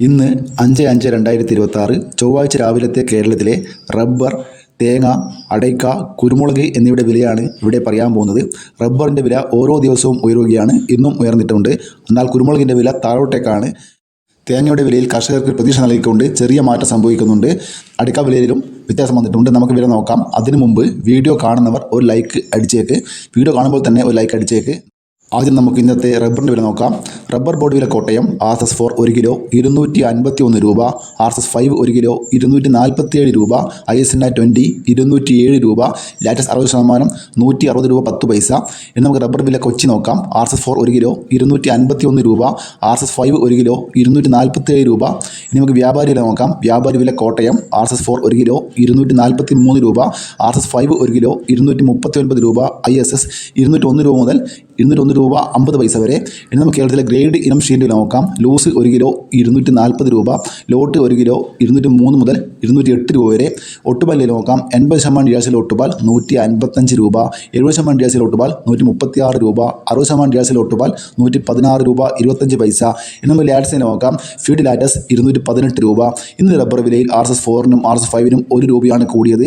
ഇന്ന് 5/5/2026 ചൊവ്വാഴ്ച രാവിലത്തെ കേരളത്തിലെ റബ്ബർ, തേങ്ങ, അടയ്ക്ക, കുരുമുളക് എന്നിവയുടെ വിലയാണ് ഇവിടെ പറയാൻ പോകുന്നത്. റബ്ബറിൻ്റെ വില ഓരോ ദിവസവും ഉയരുകയാണ്. ഇന്നും ഉയർന്നിട്ടുണ്ട്. എന്നാൽ കുരുമുളകിൻ്റെ വില താഴോട്ടേക്കാണ്. തേങ്ങയുടെ വിലയിൽ കർഷകർക്ക് പ്രതീക്ഷ നൽകിക്കൊണ്ട് ചെറിയ മാറ്റം സംഭവിക്കുന്നുണ്ട്. അടയ്ക്ക വിലയിലും വ്യത്യാസം വന്നിട്ടുണ്ട്. നമുക്ക് വില നോക്കാം. അതിനു മുമ്പ് വീഡിയോ കാണുന്നവർ ഒരു ലൈക്ക് അടിച്ചേക്ക്. വീഡിയോ കാണുമ്പോൾ തന്നെ ഒരു ലൈക്ക് അടിച്ചേക്ക്. ആദ്യം നമുക്ക് ഇന്നത്തെ റബ്ബറിൻ്റെ വില നോക്കാം. റബ്ബർ ബോർഡ് വില കോട്ടയം RSS4 1 കിലോ 251 രൂപ, RSS5 1 കിലോ 247 രൂപ, ISNA20 207 രൂപ, ലാറ്റസ് 60% 160 രൂപ 10 പൈസ. ഇനി നമുക്ക് റബ്ബർ വില കൊച്ചി നോക്കാം. RSS4 1 കിലോ 251 രൂപ, RSS5 1 കിലോ 247 രൂപ. ഇനി നമുക്ക് വ്യാപാരി വില നോക്കാം. വ്യാപാരി വില കോട്ടയം RSS4 1 കിലോ 243 രൂപ, RSS5 1 കിലോ 239 രൂപ, ISS 201 രൂപ മുതൽ 201 രൂപ 50 പൈസ വരെ. ഇനി നമുക്ക് കേരളത്തിലെ ഗ്രേഡ് ഇനം ഷീറ്റ് നോക്കാം. ലൂസ് 1 കിലോ 240 രൂപ, ലോട്ട് 1 കിലോ 203 മുതൽ 208 രൂപ വരെ. ഒട്ടുപാലിൽ നോക്കാം. 80% ഡിയാസിൽ ഒട്ടുപാൽ 155 രൂപ, 70% ഡിയാസിൽ ഒട്ടുപാൽ 136 രൂപ, 60% ഡിയാസിൽ ഒട്ടുപാൽ 116 രൂപ 25 പൈസ. ഇനി നമുക്ക് ലാറ്റസിനെ നോക്കാം. ഫീഡ് ലാറ്റസ് 218 രൂപ. ഇന്ന് റബ്ബർ വിലയിൽ RSS4നും RSS5നും 1 രൂപയാണ് കൂടിയത്.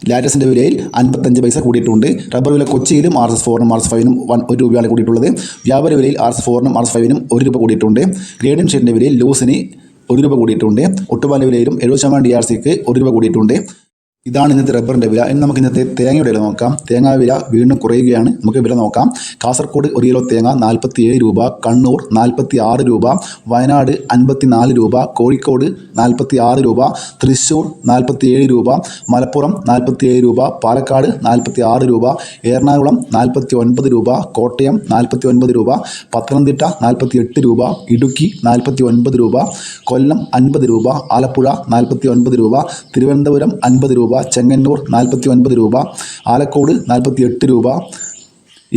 ലാറ്റസിൻ്റെ വിലയിൽ 55 പൈസ കൂടിയിട്ടുണ്ട്. റബ്ബർ വില കൊച്ചിയിലും RSS4നും RSS5നും 1 രൂപയാണ് കൂടിയിട്ടുള്ളത്. വ്യാപാര വിലയിൽ RSS4നും RSS5നും 1 രൂപ കൂടിയിട്ടുണ്ട്. ഗ്രേഡിയം ഷീറ്റിൻ്റെ വിലയിൽ ലൂസിന് 1 രൂപ കൂടിയിട്ടുണ്ട്. ഒട്ടുപാലിൻ്റെ വിലയിലും 70% DRCക്ക് 1 രൂപ കൂടിയിട്ടുണ്ട്. ഇതാണ് ഇന്നത്തെ റബ്ബറിൻ്റെ വില. ഇനി നമുക്ക് ഇന്നത്തെ തേങ്ങയുടെ വില നോക്കാം. തേങ്ങ വില വീണ്ടും കുറയുകയാണ്. നമുക്ക് വില നോക്കാം. കാസർഗോഡ് 1 കിലോ തേങ്ങ 47 രൂപ, കണ്ണൂർ 46 രൂപ, വയനാട് 54 രൂപ, കോഴിക്കോട് 46 രൂപ, തൃശ്ശൂർ 47 രൂപ, മലപ്പുറം 47 രൂപ, പാലക്കാട് 46 രൂപ, എറണാകുളം 49 രൂപ, കോട്ടയം 49 രൂപ, പത്തനംതിട്ട 48 രൂപ, ഇടുക്കി 49 രൂപ, കൊല്ലം 50 രൂപ, ആലപ്പുഴ 49 രൂപ, തിരുവനന്തപുരം 50 രൂപ, ചെങ്ങന്നൂർ 49 രൂപ, ആലക്കോട് 48 രൂപ,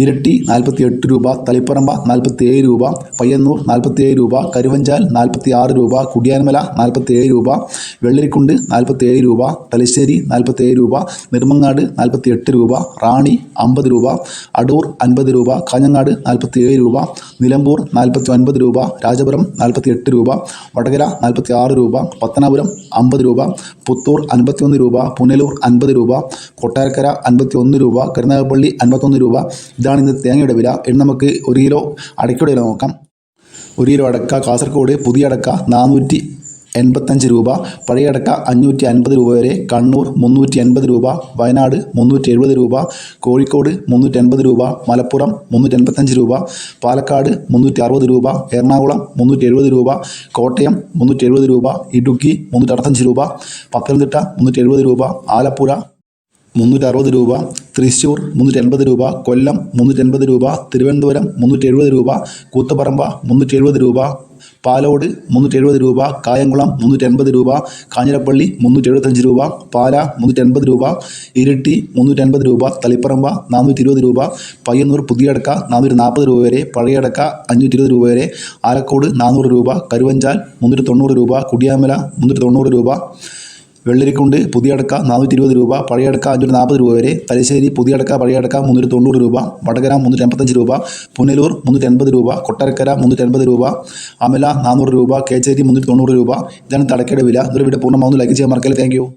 ഇരട്ടി 48 രൂപ, തളിപ്പറമ്പ 47 രൂപ, പയ്യന്നൂർ 47 രൂപ, കരുവഞ്ചാൽ 46 രൂപ, കുടിയാൻമല 47 രൂപ, വെള്ളരിക്കുണ്ട് 47 രൂപ, തലശ്ശേരി 47 രൂപ, നെടുമങ്ങാട് 48 രൂപ, റാണി 50 രൂപ, അടൂർ 50 രൂപ, കാഞ്ഞങ്ങാട് 47 രൂപ, നിലമ്പൂർ 49 രൂപ, രാജപുരം 48 രൂപ, വടകര 46 രൂപ, പത്തനാപുരം 50 രൂപ, പുത്തൂർ 51 രൂപ, പുനലൂർ 50 രൂപ, കൊട്ടാരക്കര 51 രൂപ, കരുനാഗപ്പള്ളി 51 രൂപ. ഇതാണ് ഇന്ന് തേങ്ങയുടെ വില. ഇനി നമുക്ക് 1 കിലോ അടയ്ക്കയുടെ വില നോക്കാം. 1 കിലോ അടക്ക കാസർഗോഡ് പുതിയ അടക്ക 485 രൂപ, പഴയ അടക്ക 550 രൂപ വരെ. കണ്ണൂർ 380 രൂപ, വയനാട് 370 രൂപ, കോഴിക്കോട് 380 രൂപ, മലപ്പുറം 385 രൂപ, പാലക്കാട് 360 രൂപ, എറണാകുളം 370 രൂപ, കോട്ടയം 370 രൂപ, ഇടുക്കി 365 രൂപ, പത്തനംതിട്ട 370 രൂപ, ആലപ്പുഴ 360 രൂപ, തൃശ്ശൂർ 380 രൂപ, കൊല്ലം 380 രൂപ, തിരുവനന്തപുരം 370 രൂപ, കൂത്തുപറമ്പ 370 രൂപ, പാലോട് 370 രൂപ, കായംകുളം 380 രൂപ, കാഞ്ഞിരപ്പള്ളി 375 രൂപ, പാല 380 രൂപ, ഇരിട്ടി 380 രൂപ, തളിപ്പറമ്പ 420 രൂപ, പയ്യന്നൂർ പുതിയ അടക്ക 440 രൂപ വരെ, പഴയ അടക്ക 520 രൂപ വരെ, ആലക്കോട് 400 രൂപ, കരുവഞ്ചാൽ 390 രൂപ, കുടിയാമല 390 രൂപ, വെള്ളരിക്കുണ്ട് പുതിയ അടക്ക 420 രൂപ, പഴയ അടക്ക 540 രൂപ വരെ, തലശ്ശേരി പുതിയ അടക്ക പഴയ അടക്ക 390 രൂപ, വടകര 385 രൂപ, പുനലൂർ 380 രൂപ, കൊട്ടാരക്കര 380 രൂപ, അമല 400 രൂപ, കേച്ചേരി 390 രൂപ. ഇതാണ് അടക്കയുടെ വില. ഇതൊരു വീഡിയോ പൂർണ്ണമാവുന്നു. ലൈക്ക് ചെയ്യാൻ മറക്കല്ലേ. Thank you.